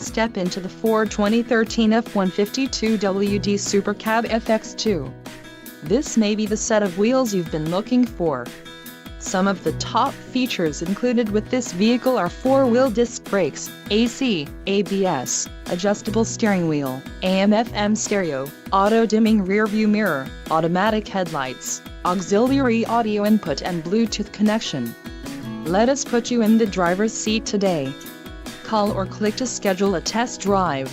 Step into the Ford 2013 F-150 2WD SuperCab FX2. This may be the set of wheels you've been looking for. Some of the top features included with this vehicle are 4-wheel disc brakes, AC, ABS, adjustable steering wheel, AM/FM stereo, auto-dimming rear-view mirror, automatic headlights, auxiliary audio input and Bluetooth connection. Let us put you in the driver's seat today. Call or click to schedule a test drive.